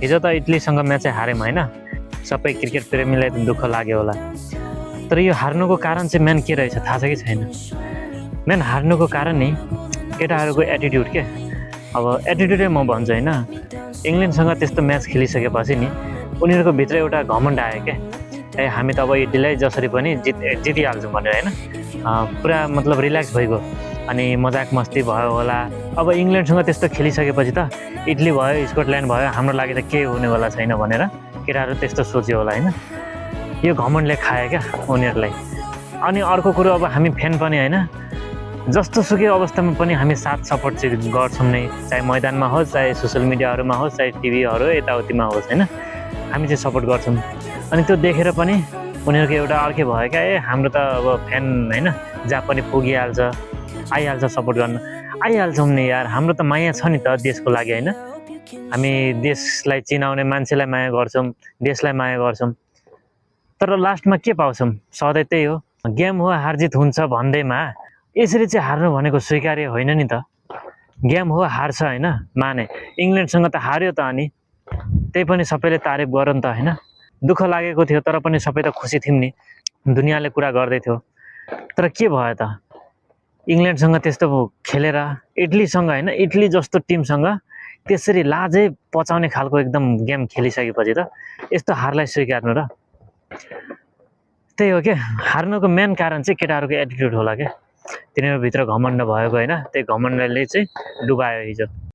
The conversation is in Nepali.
हिजो त इटलीसँग म्याचै हार्यौँ होइन, सबै क्रिकेट प्रेमीलाई त दुःख लाग्यो होला। तर यो हार्नुको कारण चाहिँ मेन के रहेछ थाहा छ कि छैन? मेन हार्नुको कारण नि केटाहरूको एटिट्युड के। अब एटिट्युडै म भन्छु होइन, इङ्ल्यान्डसँग त्यस्तो म्याच खेलिसकेपछि नि उनीहरूको भित्र एउटा घमण्ड आयो क्या। हामी त अब इटलीलाई जसरी पनि जितिहाल्छौँ भनेर होइन, पुरा मतलब रिल्याक्स भइगयो अनि मजाक मस्ती भयो होला। अब इङ्ल्यान्डसँग त्यस्तो खेलिसकेपछि त इटली भयो स्कटल्यान्ड भयो हाम्रो लागि त केही हुनेवाला छैन भनेर केटाहरू त्यस्तो सोच्यो होला होइन। यो घमण्डले खायो क्या उनीहरूलाई। अनि अर्को कुरो, अब हामी फ्यान पनि होइन, जस्तो सुकै अवस्थामा पनि हामी साथ सपोर्ट चाहिँ गर्छौँ नै, चाहे मैदानमा होस्, चाहे सोसियल मिडियाहरूमा होस्, चाहे टिभीहरू यताउतिमा होस् होइन, हामी चाहिँ सपोर्ट गर्छौँ। अनि त्यो देखेर पनि उनीहरूको एउटा अर्कै भयो क्या, हाम्रो त अब फ्यान होइन जहाँ पनि पुगिहाल्छ, आइहाल्छ सपोर्ट गर्न। आइहाल्छौँ नि यार, हाम्रो त माया छ नि त देशको लागि होइन। हामी देशलाई चिनाउने मान्छेलाई माया गर्छौँ, देशलाई माया गर्छौँ। तर लास्टमा के पाउँछौँ? सधैँ त्यही हो, गेम हो हारजित हुन्छ भन्दैमा यसरी चाहिँ हार्नु भनेको स्वीकार्य होइन नि त। गेम हो हार्छ होइन, माने इङ्ल्यान्डसँग त हार्यो त, अनि त्यही पनि सबैले तारिफ गर नि त होइन। दुःख लागेको थियो तर पनि सबै त खुसी थियौँ नि, दुनियाँले कुरा गर्दै थियो। तर के भयो त, इङ्ल्यान्डसँग त्यस्तो खेलेर इटलीसँग होइन, इटली जस्तो टिमसँग त्यसरी लाजै पचाउने खालको एकदम गेम खेलिसकेपछि त यस्तो हारलाई स्वीकार्नु र? त्यही हो क्या, हार्नुको मेन कारण चाहिँ केटाहरूको एटिट्युड होला क्या। तिनीहरूभित्र घमण्ड भएको होइन, त्यही घमण्डले चाहिँ डुबायो हिजो।